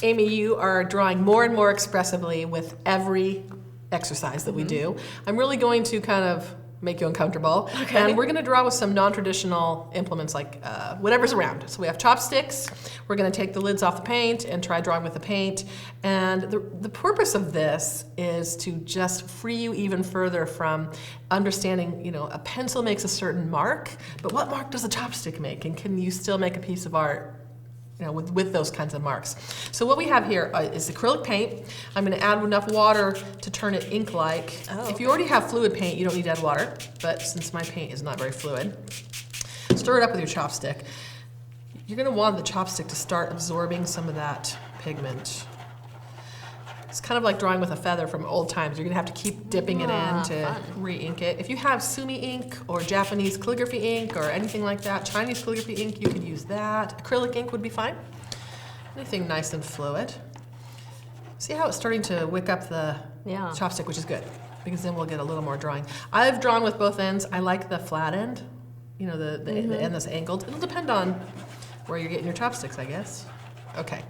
Amy, you are drawing more and more expressively with every exercise that we do. I'm really going to kind of make you uncomfortable. Okay. And we're going to draw with some non-traditional implements like whatever's around. So we have chopsticks. We're going to take the lids off the paint and try drawing with the paint. And the purpose of this is to just free you even further from understanding, you know, a pencil makes a certain mark, but what mark does a chopstick make? And can you still make a piece of art, you know, with those kinds of marks? So what we have here is acrylic paint. I'm going to add enough water to turn it ink-like. Oh, if you already have fluid paint, you don't need to add water, but since my paint is not very fluid, stir it up with your chopstick. You're going to want the chopstick to start absorbing some of that pigment. It's kind of like drawing with a feather from old times. You're going to have to keep dipping it in to re-ink it. If you have sumi ink or Japanese calligraphy ink or anything like that, Chinese calligraphy ink, you could use that. Acrylic ink would be fine. Anything nice and fluid. See how it's starting to wick up the chopstick, which is good, because then we'll get a little more drawing. I've drawn with both ends. I like the flat end, you know, the end that's angled. It'll depend on where you're getting your chopsticks, I guess. Okay.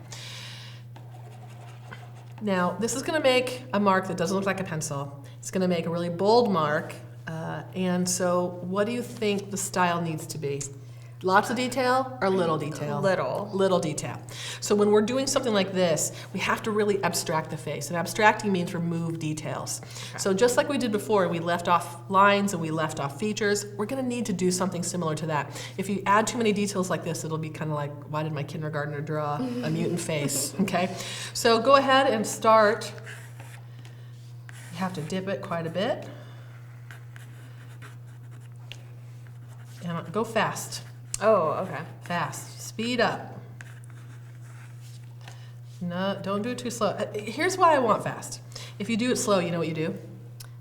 Now, this is going to make a mark that doesn't look like a pencil. It's going to make a really bold mark. And so what do you think the style needs to be? Lots of detail or little detail? Little. Little detail. So when we're doing something like this, we have to really abstract the face. And abstracting means remove details. Okay. So just like we did before, we left off lines and we left off features, we're going to need to do something similar to that. If you add too many details like this, it'll be kind of like, why did my kindergartner draw a mutant face? Okay? So go ahead and start. You have to dip it quite a bit. And go fast. Oh, okay. Fast. Speed up. No, don't do it too slow. Here's why I want fast. If you do it slow, you know what you do?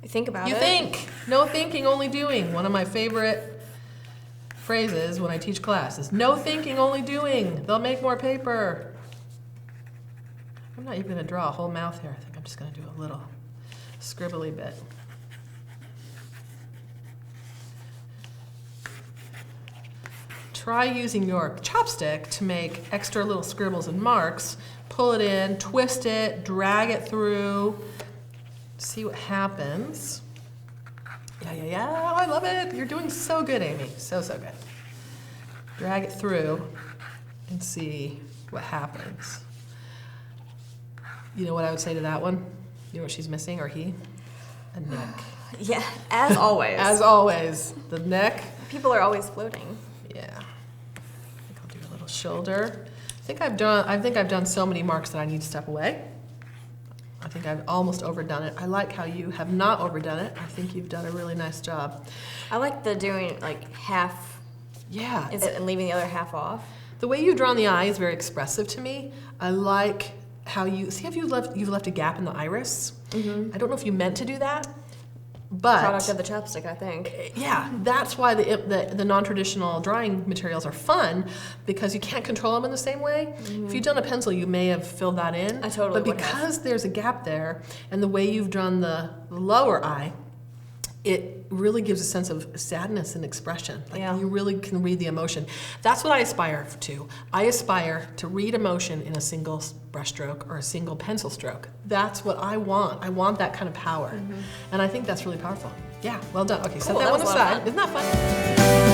I think about it. You think. No thinking, only doing. One of my favorite phrases when I teach class is no thinking, only doing. They'll make more paper. I'm not even going to draw a whole mouth here. I think I'm just going to do a little scribbly bit. Try using your chopstick to make extra little scribbles and marks. Pull it in, twist it, drag it through, see what happens. Yeah, oh, I love it. You're doing so good, Amy. So good. Drag it through and see what happens. You know what I would say to that one? You know what she's missing, or he? A neck. Yeah, as always. As always. The neck. People are always floating. Yeah. I think I'll do a little shoulder. I think I've done so many marks that I need to step away. I think I've almost overdone it. I like how you have not overdone it. I think you've done a really nice job. I like the doing like half. Yeah. And leaving the other half off. The way you've drawn the eye is very expressive to me. I like how you've left a gap in the iris. I don't know if you meant to do that. But product of the chopstick, I think. Yeah, that's why the non-traditional drawing materials are fun, because you can't control them in the same way. If you'd done a pencil, you may have filled that in. I totally But would because there's a gap there, and the way you've drawn the lower eye, it really gives a sense of sadness and expression. Like you really can read the emotion. That's what I aspire to. I aspire to read emotion in a single brushstroke or a single pencil stroke. That's what I want. I want that kind of power. And I think that's really powerful. Yeah, well done. Okay, set that one aside. Isn't that fun?